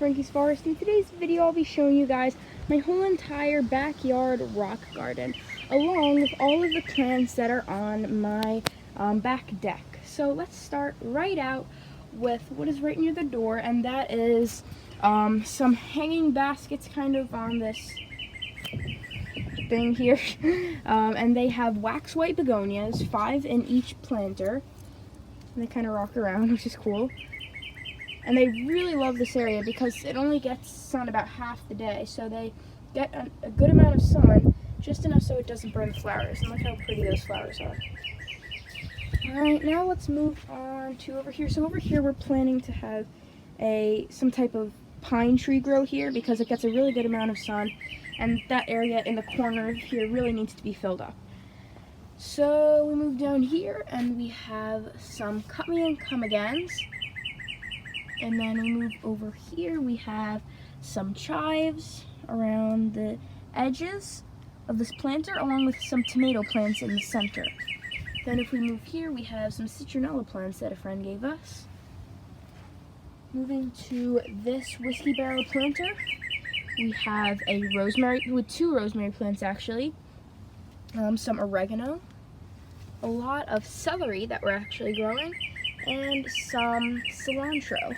Frankie's Forest. In today's video, I'll be showing you guys my whole entire backyard rock garden, along with all of the plants that are on my back deck. So let's start right out with what is right near the door, and that is some hanging baskets kind of on this thing here. And they have wax white begonias, 5 in each planter. And they kind of rock around, which is cool. And they really love this area because it only gets sun about half the day, so they get a good amount of sun, just enough so it doesn't burn the flowers. And look how pretty those flowers are. Alright, now let's move on to over here. So over here we're planning to have some type of pine tree grow here because it gets a really good amount of sun, and that area in the corner here really needs to be filled up. So we move down here and we have some cut me and come agains. And then we move over here, we have some chives around the edges of this planter, along with some tomato plants in the center. Then if we move here, we have some citronella plants that a friend gave us. Moving to this whiskey barrel planter, we have a rosemary, with 2 rosemary plants actually, some oregano, a lot of celery that we're actually growing, and some cilantro.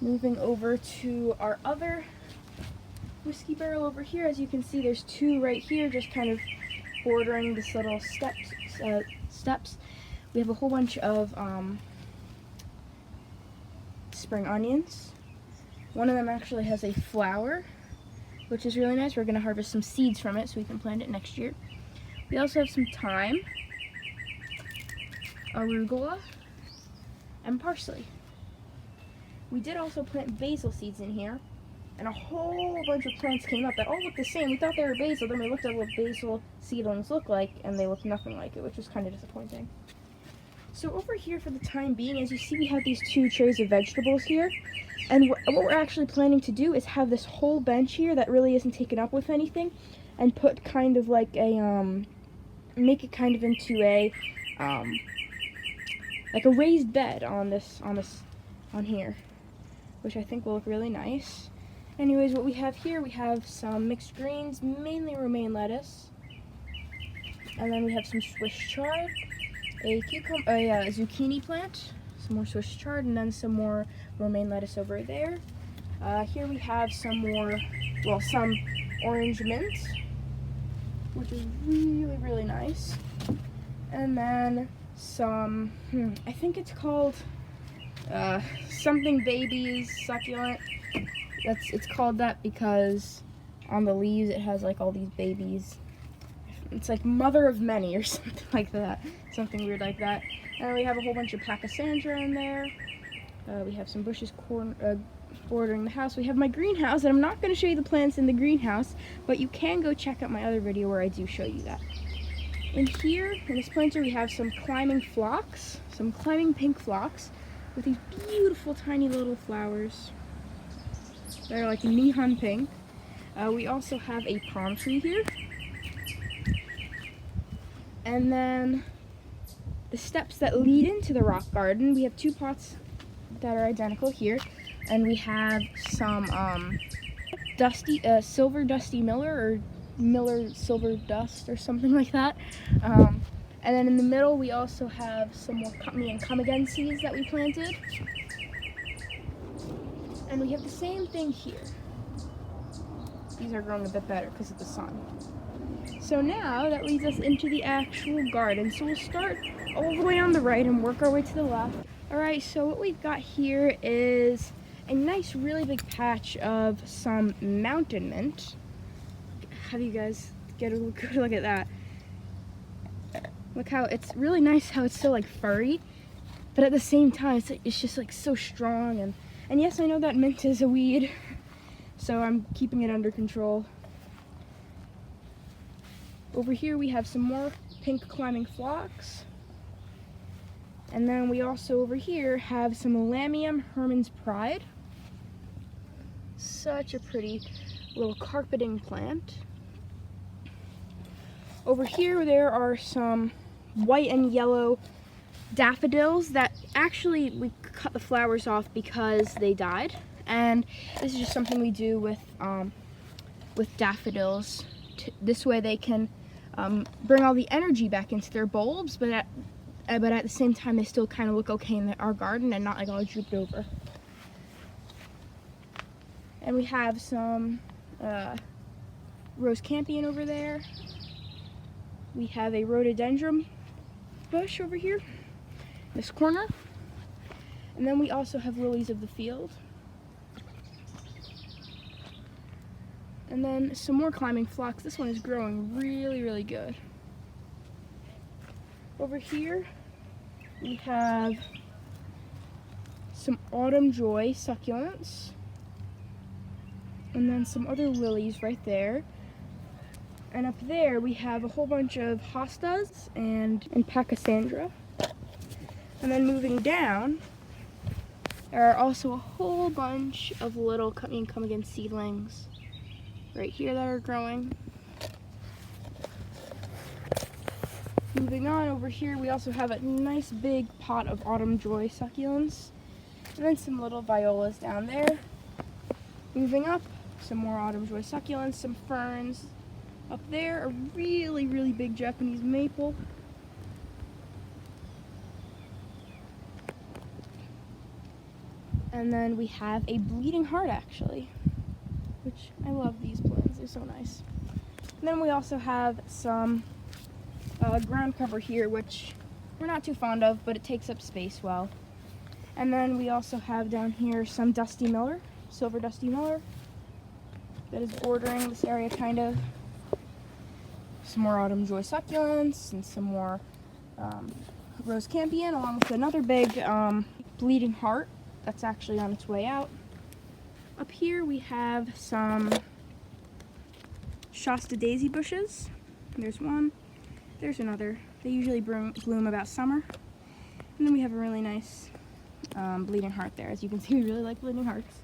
Moving over to our other whiskey barrel over here, as you can see there's 2 right here just kind of bordering this little steps. We have a whole bunch of spring onions. One of them actually has a flower, which is really nice. We're going to harvest some seeds from it so we can plant it next year. We also have some thyme, arugula, and parsley. We did also plant basil seeds in here, and a whole bunch of plants came up that all looked the same. We thought they were basil, then we looked at what basil seedlings look like, and they looked nothing like it, which was kind of disappointing. So over here, for the time being, as you see, we have these 2 trays of vegetables here, and what we're actually planning to do is have this whole bench here that really isn't taken up with anything, and put kind of like a make it kind of into a like a raised bed on here, which I think will look really nice. Anyways, what we have here, we have some mixed greens, mainly romaine lettuce, and then we have some Swiss chard, a zucchini plant, some more Swiss chard, and then some more romaine lettuce over there. Here we have some orange mint, which is really, really nice. And then some, I think it's called something babies succulent. It's called that because on the leaves it has like all these babies. It's like mother of many or something like that. Something weird like that. And we have a whole bunch of pachysandra in there. We have some bushes bordering the house. We have my greenhouse, and I'm not going to show you the plants in the greenhouse, but you can go check out my other video where I do show you that. In here, in this planter, we have some climbing phlox, some climbing pink phlox, with these beautiful tiny little flowers. They're like neon pink. We also have a palm tree here. And then the steps that lead into the rock garden, we have 2 pots that are identical here. And we have some silver dusty miller, or Miller silver dust, or something like that. And then in the middle, we also have some more cut me and come again seeds that we planted. And we have the same thing here. These are growing a bit better because of the sun. So now that leads us into the actual garden. So we'll start all the way on the right and work our way to the left. Alright, so what we've got here is a nice, really big patch of some mountain mint. Have you guys get a good look at that? Look how it's really nice how it's so like furry, but at the same time it's just like so strong, and yes, I know that mint is a weed, so I'm keeping it under control. Over here we have some more pink climbing phlox, and then we also over here have some Lamium Herman's Pride. Such a pretty little carpeting plant. Over here there are some white and yellow daffodils that actually we cut the flowers off because they died, And this is just something we do with daffodils. This way they can bring all the energy back into their bulbs, but at the same time they still kind of look okay in our garden and not like all drooped over. And we have some rose campion over there. We have a rhododendron bush over here, this corner. And then we also have lilies of the field. And then some more climbing phlox. This one is growing really, really good. Over here, we have some autumn joy succulents. And then some other lilies right there. And up there, we have a whole bunch of hostas and pachysandra. And then moving down, there are also a whole bunch of little come again seedlings right here that are growing. Moving on over here, we also have a nice big pot of autumn joy succulents, and then some little violas down there. Moving up, some more autumn joy succulents, some ferns. Up there, a really, really big Japanese maple. And then we have a bleeding heart, actually, which I love these plants. They're so nice. And then we also have some ground cover here, which we're not too fond of, but it takes up space well. And then we also have down here some Dusty Miller, silver Dusty Miller, that is bordering this area kind of. Some more autumn joy succulents and some more rose campion, along with another big bleeding heart that's actually on its way out. Up here we have some Shasta daisy bushes. There's one, there's another. They usually bloom about summer. And then we have a really nice bleeding heart there. As you can see, we really like bleeding hearts.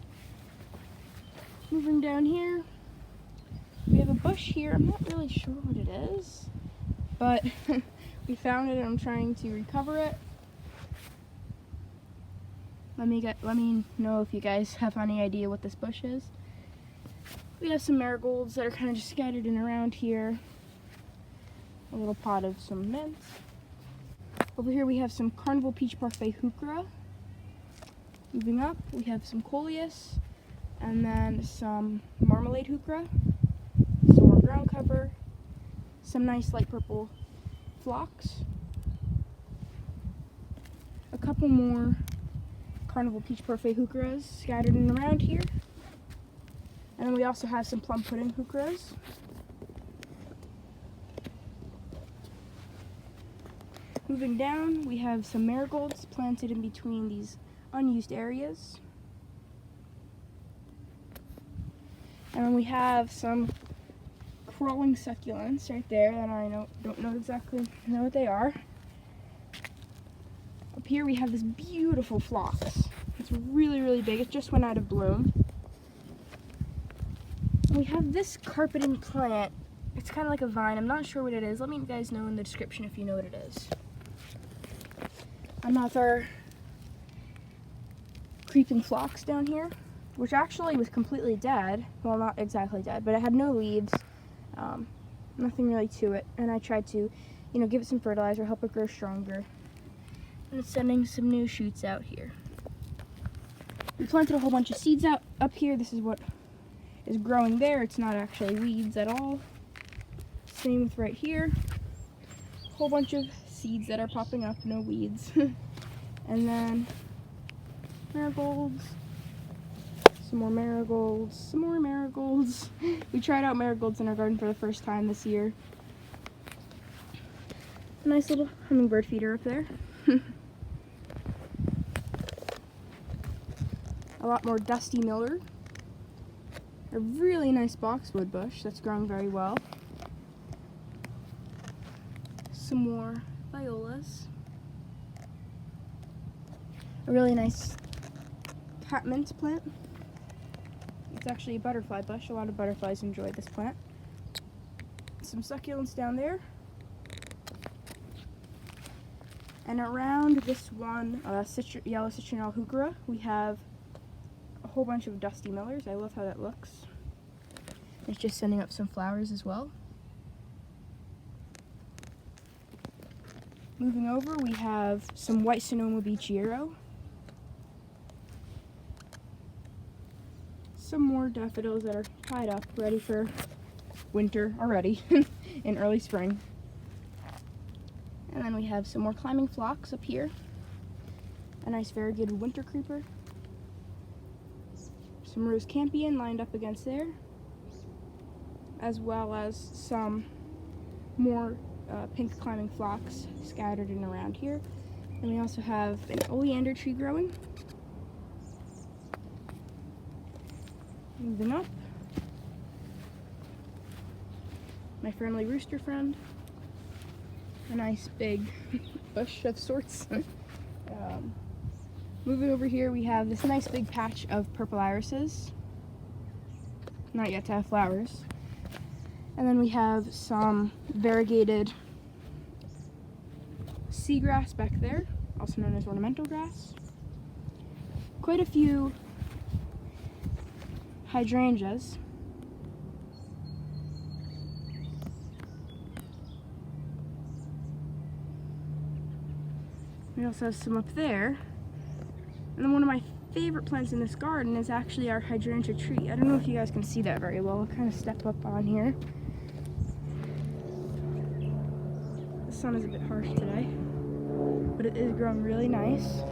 Moving down here, we have a bush here. I'm not really sure what it is, but we found it and I'm trying to recover it. Let me know if you guys have any idea what this bush is. We have some marigolds that are kind of just scattered in around here. A little pot of some mint. Over here we have some Carnival Peach Parfait heuchera. Moving up, we have some Coleus, and then some marmalade heuchera, some more ground cover, some nice light purple phlox, a couple more Carnival Peach Parfait heucheras scattered in around here. And then we also have some plum pudding heucheras. Moving down, we have some marigolds planted in between these unused areas. And then we have some crawling succulents right there that I don't know exactly what they are. Up here we have this beautiful phlox. It's really, really big. It just went out of bloom. We have this carpeting plant. It's kind of like a vine. I'm not sure what it is. Let me guys know in the description if you know what it is. Another creeping phlox down here, which actually was completely dead. Well, not exactly dead, but it had no leaves. Nothing really to it. And I tried to, give it some fertilizer, help it grow stronger. And it's sending some new shoots out here. We planted a whole bunch of seeds out up here. This is what is growing there. It's not actually weeds at all. Same with right here. A whole bunch of seeds that are popping up, no weeds. And then marigolds. Some more marigolds. Some more marigolds. We tried out marigolds in our garden for the first time this year. A nice little hummingbird feeder up there. A lot more Dusty Miller. A really nice boxwood bush that's growing very well. Some more violas. A really nice catmint plant. It's actually a butterfly bush. A lot of butterflies enjoy this plant. Some succulents down there. And around this one yellow citronelle heuchera, we have a a whole bunch of dusty millers. I love how that looks. It's just sending up some flowers as well. Moving over, we have some white Sonoma Beachiero. Some more daffodils that are tied up, ready for winter already in early spring. And then we have some more climbing phlox up here. A nice variegated winter creeper. Some rose campion lined up against there, as well as some more pink climbing phlox scattered in around here. And we also have an oleander tree growing. Moving up, my friendly rooster friend. A nice big bush of sorts. Moving over here, we have this nice big patch of purple irises. Not yet to have flowers. And then we have some variegated sea grass back there, also known as ornamental grass. Quite a few hydrangeas. We also have some up there. And then one of my favorite plants in this garden is actually our Hydrangea tree. I don't know if you guys can see that very well. I'll kind of step up on here. The sun is a bit harsh today, but it is growing really nice.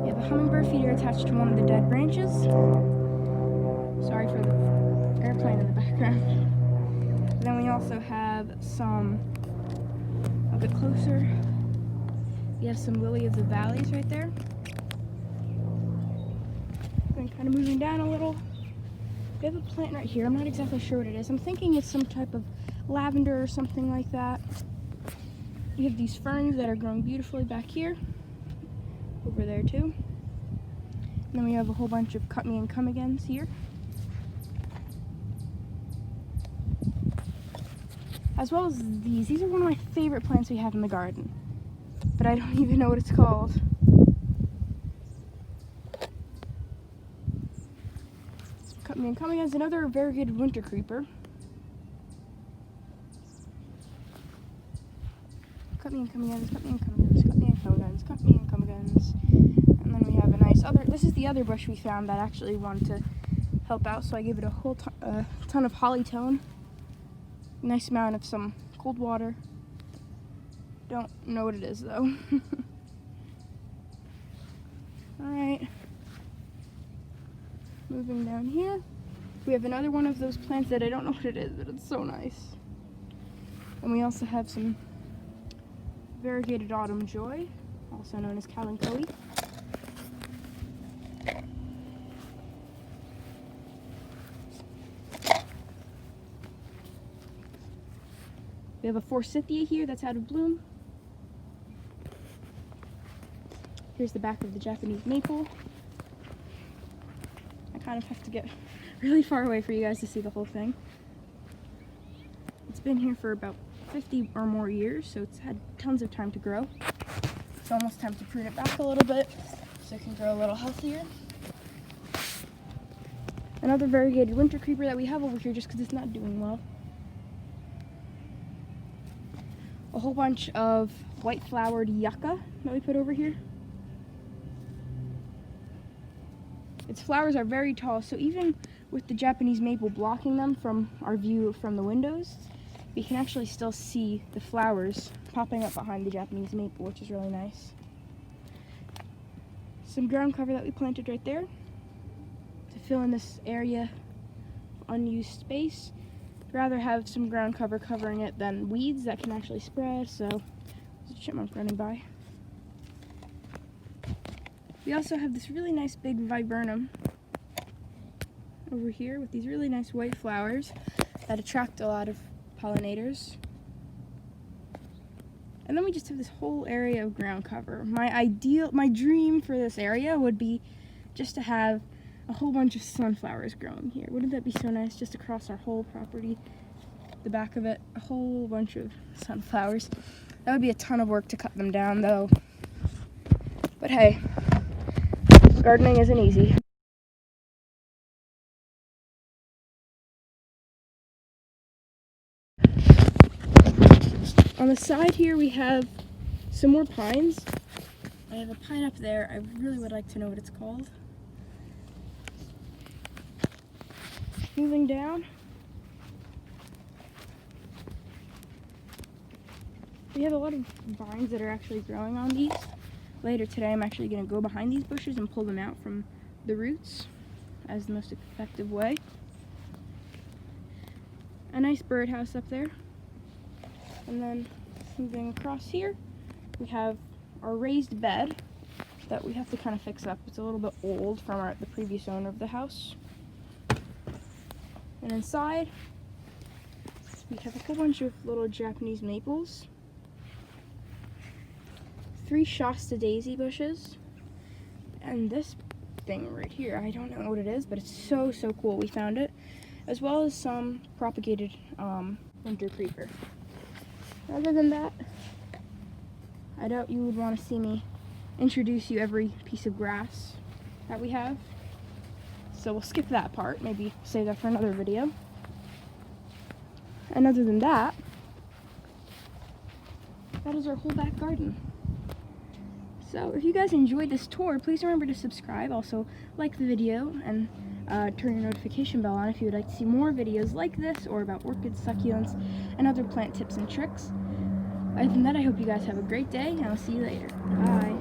We have a hummingbird feeder attached to one of the dead branches. Sorry for the airplane in the background. And then we also have some, a bit closer, we have some lily of the valleys right there. And kind of moving down a little, we have a plant right here. I'm not exactly sure what it is. I'm thinking it's some type of lavender or something like that. We have these ferns that are growing beautifully back here, over there too. And then we have a whole bunch of cut me and come agains here. As well as these are one of my favorite plants we have in the garden, but I don't even know what it's called. Cut me and come agains, another variegated winter creeper. Cut me and come agains, cut me and come agains, cut me and come agains, cut me and come agains. And then we have a nice other, this is the other bush we found that actually wanted to help out, so I gave it a whole ton of hollytone. Nice amount of some cold water. Don't know what it is though. Alright. Moving down here. We have another one of those plants that I don't know what it is, but it's so nice. And we also have some variegated autumn joy, also known as kalanchoe. We have a forsythia here that's out of bloom. Here's the back of the Japanese maple. I kind of have to get really far away for you guys to see the whole thing. It's been here for about 50 or more years, so it's had tons of time to grow. It's almost time to prune it back a little bit so it can grow a little healthier. Another variegated winter creeper that we have over here just because it's not doing well. A whole bunch of white flowered yucca that we put over here. Its flowers are very tall, so even with the Japanese maple blocking them from our view from the windows, we can actually still see the flowers popping up behind the Japanese maple, which is really nice. Some ground cover that we planted right there to fill in this area of unused space. I'd rather have some ground cover covering it than weeds that can actually spread, so there's a chipmunk running by. We also have this really nice big viburnum over here with these really nice white flowers that attract a lot of pollinators. And then we just have this whole area of ground cover. My dream for this area would be just to have a whole bunch of sunflowers growing here. Wouldn't that be so nice, just across our whole property, the back of it, a whole bunch of sunflowers. That would be a ton of work to cut them down though. But hey, gardening isn't easy. On the side here we have some more pines. I have a pine up there. I really would like to know what it's called. Moving down, we have a lot of vines that are actually growing on these. Later today I'm actually going to go behind these bushes and pull them out from the roots as the most effective way. A nice birdhouse up there. And then moving across here, we have our raised bed that we have to kind of fix up. It's a little bit old from the previous owner of the house. And inside, we have a whole bunch of little Japanese maples, 3 Shasta daisy bushes, and this thing right here, I don't know what it is, but it's so cool. We found it, as well as some propagated winter creeper. Other than that, I doubt you would want to see me introduce you every piece of grass that we have. So we'll skip that part, maybe save that for another video. And other than that, that is our whole back garden. So if you guys enjoyed this tour, please remember to subscribe. Also, like the video and turn your notification bell on if you would like to see more videos like this or about orchids, succulents, and other plant tips and tricks. Other than that, I hope you guys have a great day, and I'll see you later. Bye.